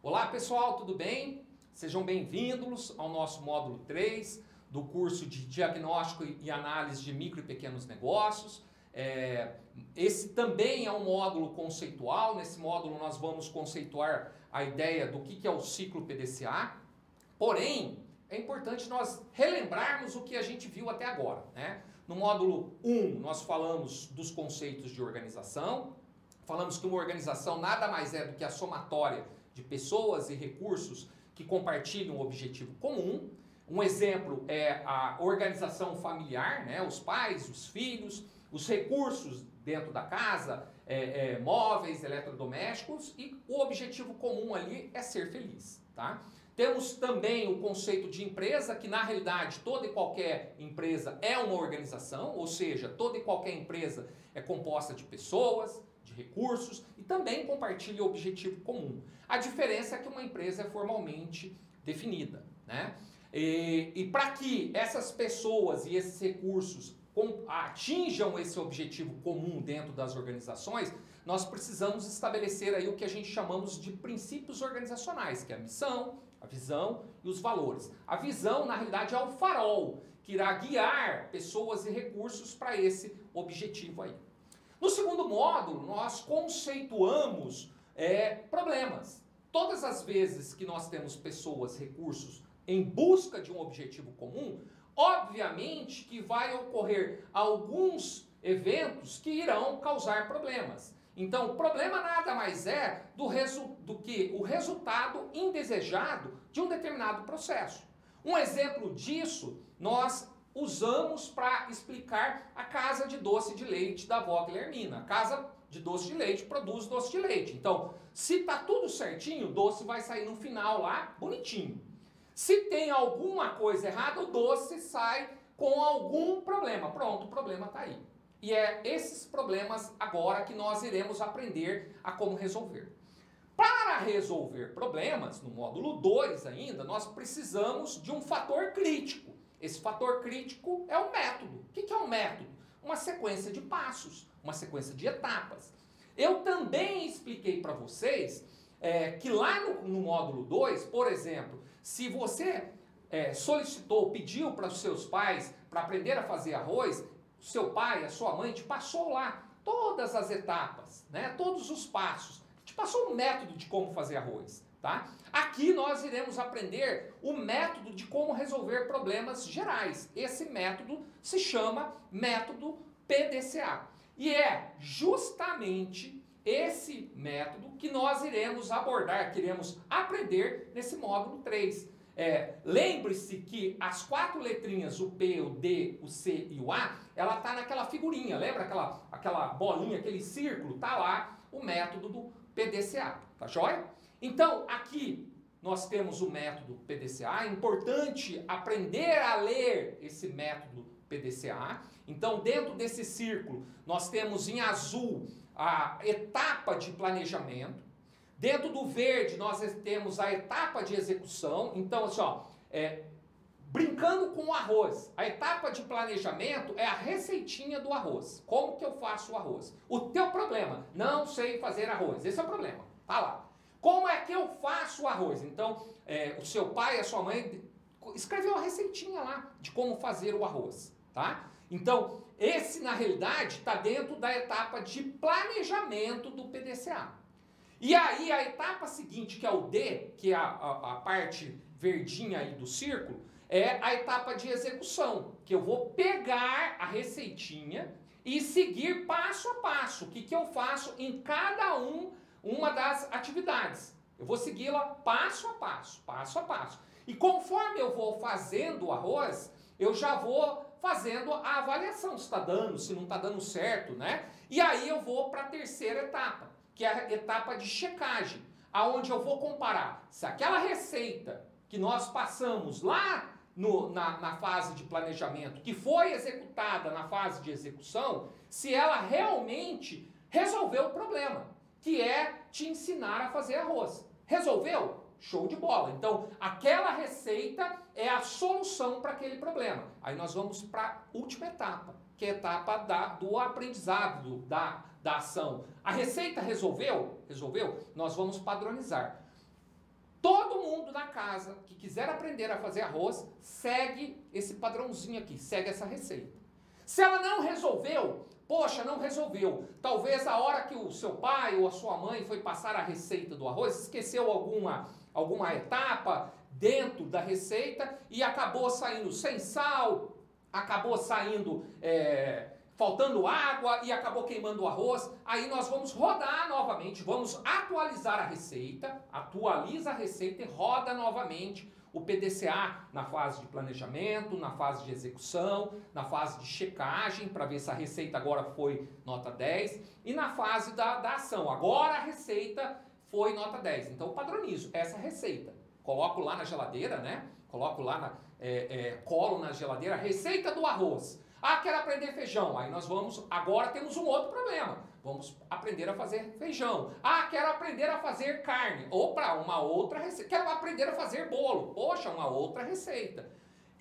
Olá pessoal, tudo bem? Sejam bem-vindos ao nosso módulo 3 do curso de Diagnóstico e Análise de Micro e Pequenos Negócios. Esse também é um módulo conceitual. Nesse módulo nós vamos conceituar a ideia do que é o ciclo PDCA. Porém, é importante nós relembrarmos o que a gente viu até agora, né? No módulo 1 nós falamos dos conceitos de organização. Falamos que uma organização nada mais é do que a somatória de pessoas e recursos que compartilham um objetivo comum. Um exemplo é a organização familiar, né? Os pais, os filhos, os recursos dentro da casa, móveis, eletrodomésticos, e o objetivo comum ali é ser feliz, tá? Temos também o conceito de empresa, que na realidade toda e qualquer empresa é uma organização, ou seja, toda e qualquer empresa é composta de pessoas, de recursos e também compartilha o objetivo comum. A diferença é que uma empresa é formalmente definida, né? E para que essas pessoas e esses recursos atinjam esse objetivo comum dentro das organizações, nós precisamos estabelecer aí o que a gente chamamos de princípios organizacionais, que é a missão, a visão e os valores. A visão, na realidade, é o farol que irá guiar pessoas e recursos para esse objetivo aí. No segundo módulo, nós conceituamos problemas. Todas as vezes que nós temos pessoas, recursos em busca de um objetivo comum, obviamente que vai ocorrer alguns eventos que irão causar problemas. Então, o problema nada mais é do que o resultado indesejado de um determinado processo. Um exemplo disso, nós usamos para explicar a casa de doce de leite da avó Guilhermina. A casa de doce de leite produz doce de leite. Então, se está tudo certinho, o doce vai sair no final lá, bonitinho. Se tem alguma coisa errada, o doce sai com algum problema. Pronto, o problema está aí. E é esses problemas agora que nós iremos aprender a como resolver. Para resolver problemas, no módulo 2 ainda, nós precisamos de um fator crítico. Esse fator crítico é o método. O que é um método? Uma sequência de passos, uma sequência de etapas. Eu também expliquei para vocês que lá no módulo 2, por exemplo, se você solicitou, pediu para os seus pais para aprender a fazer arroz, seu pai, a sua mãe te passou lá todas as etapas, né? Todos os passos, te passou um método de como fazer arroz. Tá? Aqui nós iremos aprender o método de como resolver problemas gerais. Esse método se chama método PDCA. E é justamente esse método que nós iremos abordar, que iremos aprender nesse módulo 3. Lembre-se que as 4 letrinhas, o P, o D, o C e o A, ela está naquela figurinha, lembra aquela bolinha, aquele círculo? Está lá o método do PDCA, tá joia? Então, aqui nós temos o método PDCA. É importante aprender a ler esse método PDCA. Então, dentro desse círculo, nós temos em azul a etapa de planejamento. Dentro do verde, nós temos a etapa de execução. Então, assim, ó, brincando com o arroz. A etapa de planejamento é a receitinha do arroz. Como que eu faço o arroz? O teu problema, não sei fazer arroz. Esse é o problema. Tá lá. Como é que eu faço o arroz? Então, o seu pai, a sua mãe escreveu a receitinha lá de como fazer o arroz, tá? Então, esse na realidade está dentro da etapa de planejamento do PDCA. E aí a etapa seguinte, que é o D, que é a parte verdinha aí do círculo, é a etapa de execução, que eu vou pegar a receitinha e seguir passo a passo. O que eu faço em cada uma das atividades. Eu vou segui-la passo a passo, passo a passo. E conforme eu vou fazendo o arroz, eu já vou fazendo a avaliação, se está dando, se não está dando certo, né? E aí eu vou para a terceira etapa, que é a etapa de checagem, aonde eu vou comparar se aquela receita que nós passamos lá na fase de planejamento, que foi executada na fase de execução, se ela realmente resolveu o problema, que é te ensinar a fazer arroz. Resolveu? Show de bola. Então, aquela receita é a solução para aquele problema. Aí nós vamos para a última etapa, que é a etapa do aprendizado, da ação. A receita resolveu? Resolveu? Nós vamos padronizar. Todo mundo na casa que quiser aprender a fazer arroz, segue esse padrãozinho aqui, segue essa receita. Se ela não resolveu, poxa, não resolveu. Talvez a hora que o seu pai ou a sua mãe foi passar a receita do arroz, esqueceu alguma etapa dentro da receita e acabou saindo sem sal, acabou saindo faltando água e acabou queimando o arroz. Aí nós vamos rodar novamente, vamos atualizar a receita, atualiza a receita e roda novamente o PDCA na fase de planejamento, na fase de execução, na fase de checagem, para ver se a receita agora foi nota 10, e na fase da ação. Agora a receita foi nota 10. Então eu padronizo essa receita. Coloco lá na geladeira, né? Coloco lá, colo na geladeira a receita do arroz. Ah, quero aprender feijão. Aí nós vamos, agora temos um outro problema. Vamos aprender a fazer feijão. Ah, quero aprender a fazer carne. Opa, uma outra receita. Quero aprender a fazer bolo. Poxa, uma outra receita.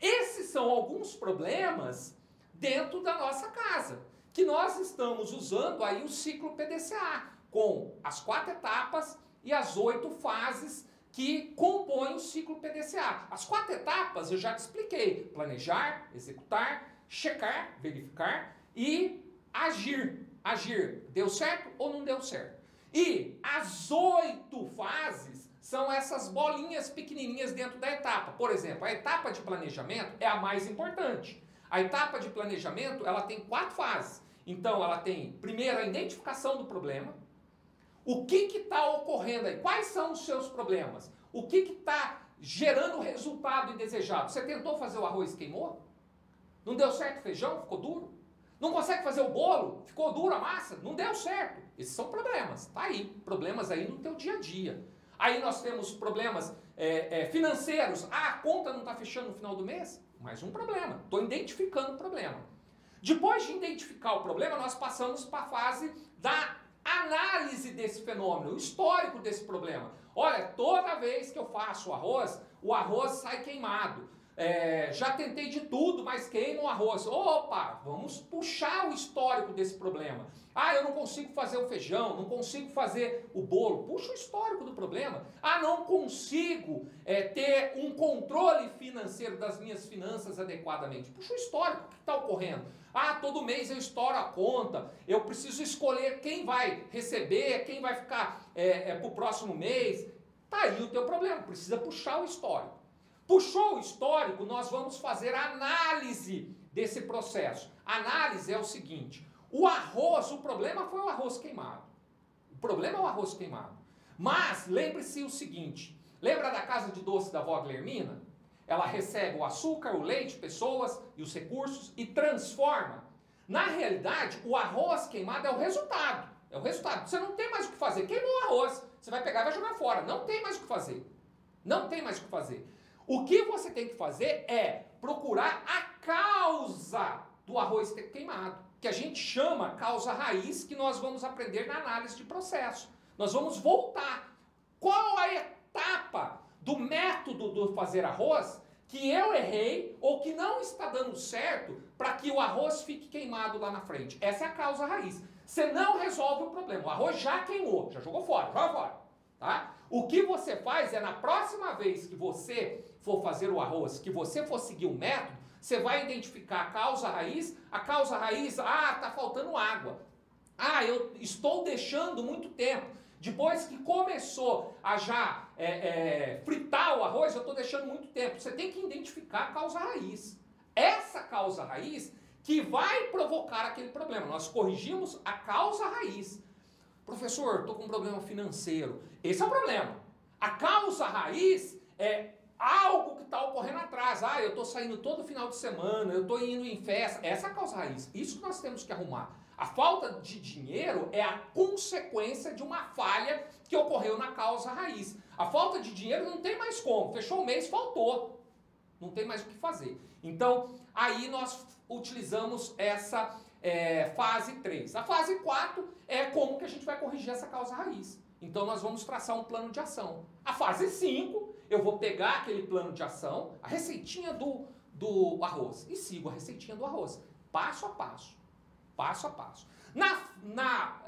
Esses são alguns problemas dentro da nossa casa, que nós estamos usando aí o ciclo PDCA, com as 4 etapas e as 8 fases que compõem o ciclo PDCA. As 4 etapas eu já te expliquei: planejar, executar, checar, verificar e agir. Agir, deu certo ou não deu certo? E as 8 fases são essas bolinhas pequenininhas dentro da etapa. Por exemplo, a etapa de planejamento é a mais importante. A etapa de planejamento, ela tem 4 fases. Então, ela tem, primeiro, a identificação do problema. O que está ocorrendo aí? Quais são os seus problemas? O que está gerando o resultado indesejado? Você tentou fazer o arroz e queimou? Não deu certo o feijão? Ficou duro? Não consegue fazer o bolo? Ficou dura a massa? Não deu certo. Esses são problemas. Tá aí. Problemas aí no teu dia a dia. Aí nós temos problemas financeiros. Ah, a conta não está fechando no final do mês? Mais um problema. Estou identificando o problema. Depois de identificar o problema, nós passamos para a fase da análise desse fenômeno, o histórico desse problema. Olha, toda vez que eu faço o arroz sai queimado. Já tentei de tudo, mas queima o arroz. Opa, vamos puxar o histórico desse problema. Ah, eu não consigo fazer o feijão, não consigo fazer o bolo. Puxa o histórico do problema. Ah, não consigo ter um controle financeiro das minhas finanças adequadamente. Puxa o histórico, o que está ocorrendo? Ah, todo mês eu estouro a conta, eu preciso escolher quem vai receber, quem vai ficar para o próximo mês. Tá aí o teu problema, precisa puxar o histórico. Puxou o histórico, nós vamos fazer a análise desse processo. A análise é o seguinte: o arroz, o problema foi o arroz queimado. O problema é o arroz queimado. Mas lembre-se o seguinte: lembra da casa de doce da avó Guilhermina? Ela recebe o açúcar, o leite, pessoas e os recursos e transforma. Na realidade, o arroz queimado é o resultado. É o resultado. Você não tem mais o que fazer. Queimou o arroz. Você vai pegar e vai jogar fora. Não tem mais o que fazer. Não tem mais o que fazer. O que você tem que fazer é procurar a causa do arroz ter queimado, que a gente chama causa raiz, que nós vamos aprender na análise de processo. Nós vamos voltar. Qual a etapa do método do fazer arroz que eu errei ou que não está dando certo para que o arroz fique queimado lá na frente? Essa é a causa raiz. Você não resolve o problema. O arroz já queimou, já jogou fora, joga fora. Tá? O que você faz é, na próxima vez que você for fazer o arroz, que você for seguir o método, você vai identificar a causa raiz, tá faltando água. Ah, eu estou deixando muito tempo. Depois que começou a já fritar o arroz, eu estou deixando muito tempo. Você tem que identificar a causa raiz. Essa causa raiz que vai provocar aquele problema. Nós corrigimos a causa raiz. Professor, estou com um problema financeiro. Esse é o problema. A causa raiz é algo que está ocorrendo atrás. Ah, eu estou saindo todo final de semana, eu estou indo em festa. Essa é a causa raiz. Isso que nós temos que arrumar. A falta de dinheiro é a consequência de uma falha que ocorreu na causa raiz. A falta de dinheiro não tem mais como. Fechou o mês, faltou. Não tem mais o que fazer. Então, aí nós utilizamos essa fase 3. A fase 4 é como que a gente vai corrigir essa causa raiz. Então nós vamos traçar um plano de ação. A fase 5, eu vou pegar aquele plano de ação, a receitinha do arroz, e sigo a receitinha do arroz, passo a passo. Passo a passo. Na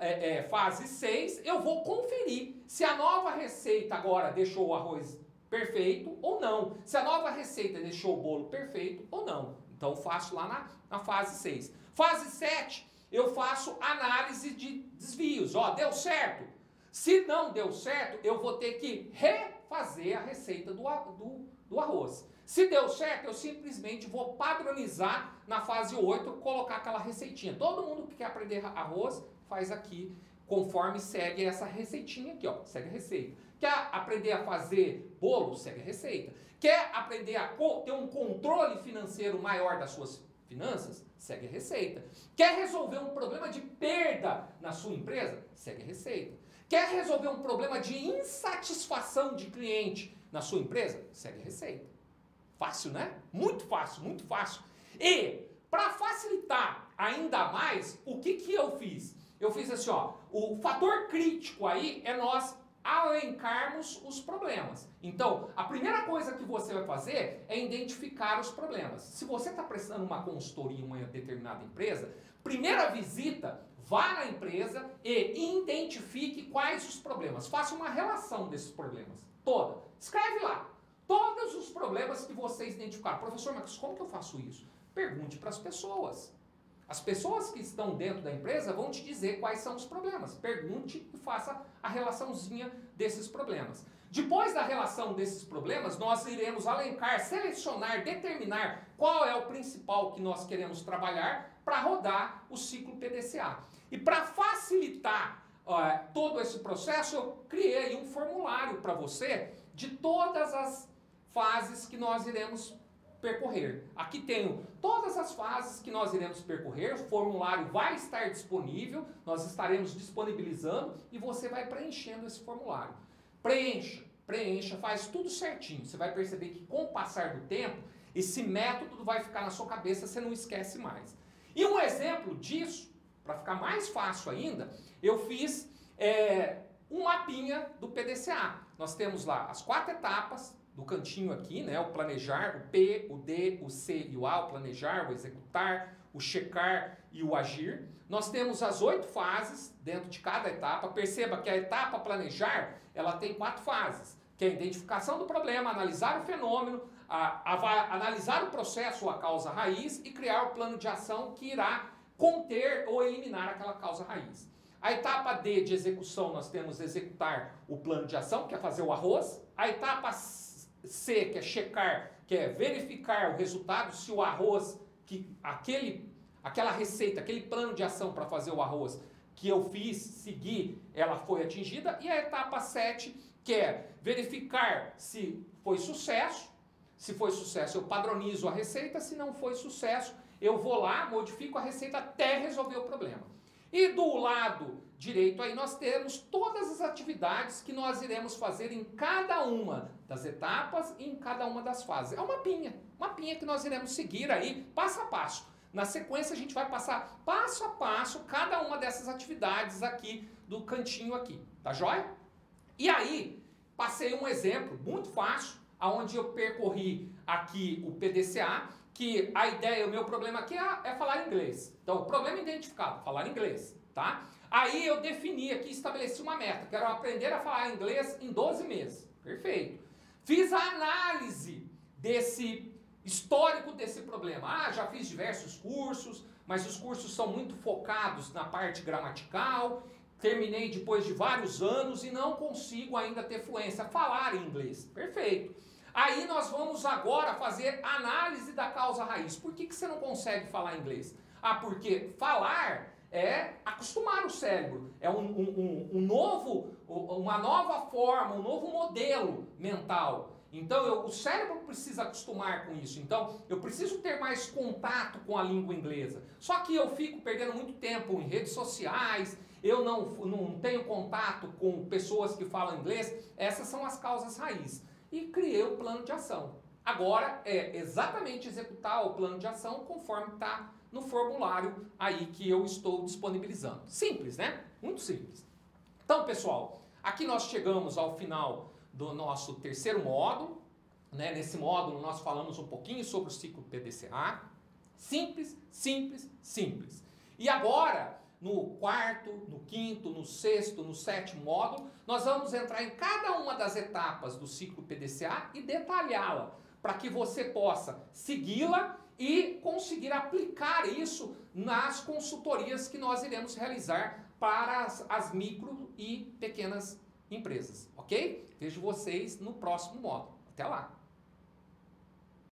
fase 6, eu vou conferir se a nova receita agora deixou o arroz perfeito ou não. Se a nova receita deixou o bolo perfeito ou não. Então, faço lá na fase 6. Fase 7, eu faço análise de desvios. Ó, deu certo? Se não deu certo, eu vou ter que refazer a receita do arroz. Se deu certo, eu simplesmente vou padronizar na fase 8, colocar aquela receitinha. Todo mundo que quer aprender arroz, faz aqui, conforme segue essa receitinha aqui, ó, segue a receita. Quer aprender a fazer bolo? Segue a receita. Quer aprender a ter um controle financeiro maior das suas finanças? Segue a receita. Quer resolver um problema de perda na sua empresa? Segue a receita. Quer resolver um problema de insatisfação de cliente na sua empresa? Segue a receita. Fácil, né? Muito fácil, muito fácil. E, para facilitar ainda mais, o que eu fiz? Eu fiz assim, ó, o fator crítico aí é nós alencarmos os problemas. Então, a primeira coisa que você vai fazer é identificar os problemas. Se você está prestando uma consultoria em uma determinada empresa, primeira visita, vá na empresa e identifique quais os problemas. Faça uma relação desses problemas. Toda. Escreve lá. Todos os problemas que vocês identificaram. Professor, mas como que eu faço isso? Pergunte para as pessoas. As pessoas que estão dentro da empresa vão te dizer quais são os problemas. Pergunte e faça a relaçãozinha desses problemas. Depois da relação desses problemas, nós iremos alencar, selecionar, determinar qual é o principal que nós queremos trabalhar para rodar o ciclo PDCA. E para facilitar todo esse processo, eu criei um formulário para você de todas as fases que nós iremos percorrer. Aqui tenho todas as fases que nós iremos percorrer, o formulário vai estar disponível, nós estaremos disponibilizando e você vai preenchendo esse formulário. Preencha, faz tudo certinho. Você vai perceber que com o passar do tempo, esse método vai ficar na sua cabeça, você não esquece mais. E um exemplo disso, para ficar mais fácil ainda, eu fiz um mapinha do PDCA. Nós temos lá as 4 etapas, do cantinho aqui, né, o planejar, o P, o D, o C e o A, o planejar, o executar, o checar e o agir. Nós temos as 8 fases dentro de cada etapa. Perceba que a etapa planejar, ela tem 4 fases, que é a identificação do problema, analisar o fenômeno, analisar o processo ou a causa raiz e criar o plano de ação que irá conter ou eliminar aquela causa raiz. A etapa D de execução, nós temos executar o plano de ação, que é fazer o arroz. A etapa C, que é checar, que é verificar o resultado, se o arroz, aquela receita, aquele plano de ação para fazer o arroz que eu fiz, segui, ela foi atingida. E a etapa 7, que é verificar se foi sucesso. Se foi sucesso, eu padronizo a receita. Se não foi sucesso, eu vou lá, modifico a receita até resolver o problema. E do lado direito aí nós temos todas as atividades que nós iremos fazer em cada uma das etapas e em cada uma das fases. É um mapinha que nós iremos seguir aí passo a passo. Na sequência a gente vai passar passo a passo cada uma dessas atividades aqui do cantinho aqui, tá joia? E aí, passei um exemplo muito fácil, onde eu percorri aqui o PDCA, que a ideia, o meu problema aqui é falar inglês. Então, o problema identificado, falar inglês, tá? Aí eu defini aqui, estabeleci uma meta, quero aprender a falar inglês em 12 meses. Perfeito. Fiz a análise desse histórico desse problema. Já fiz diversos cursos, mas os cursos são muito focados na parte gramatical. Terminei depois de vários anos e não consigo ainda ter fluência, falar em inglês. Perfeito. Aí nós vamos agora fazer análise da causa raiz. Por que você não consegue falar inglês? Porque falar é acostumar o cérebro. É uma nova forma, um novo modelo mental. Então o cérebro precisa acostumar com isso. Então eu preciso ter mais contato com a língua inglesa. Só que eu fico perdendo muito tempo em redes sociais, eu não tenho contato com pessoas que falam inglês. Essas são as causas raiz. E criei o plano de ação. Agora é exatamente executar o plano de ação conforme está no formulário aí que eu estou disponibilizando. Simples, né? Muito simples. Então, pessoal, aqui nós chegamos ao final do nosso terceiro módulo. Né? Nesse módulo nós falamos um pouquinho sobre o ciclo PDCA. Simples, simples, simples. E agora no quarto, no quinto, no sexto, no sétimo módulo, nós vamos entrar em cada uma das etapas do ciclo PDCA e detalhá-la, para que você possa segui-la e conseguir aplicar isso nas consultorias que nós iremos realizar para as micro e pequenas empresas, ok? Vejo vocês no próximo módulo. Até lá!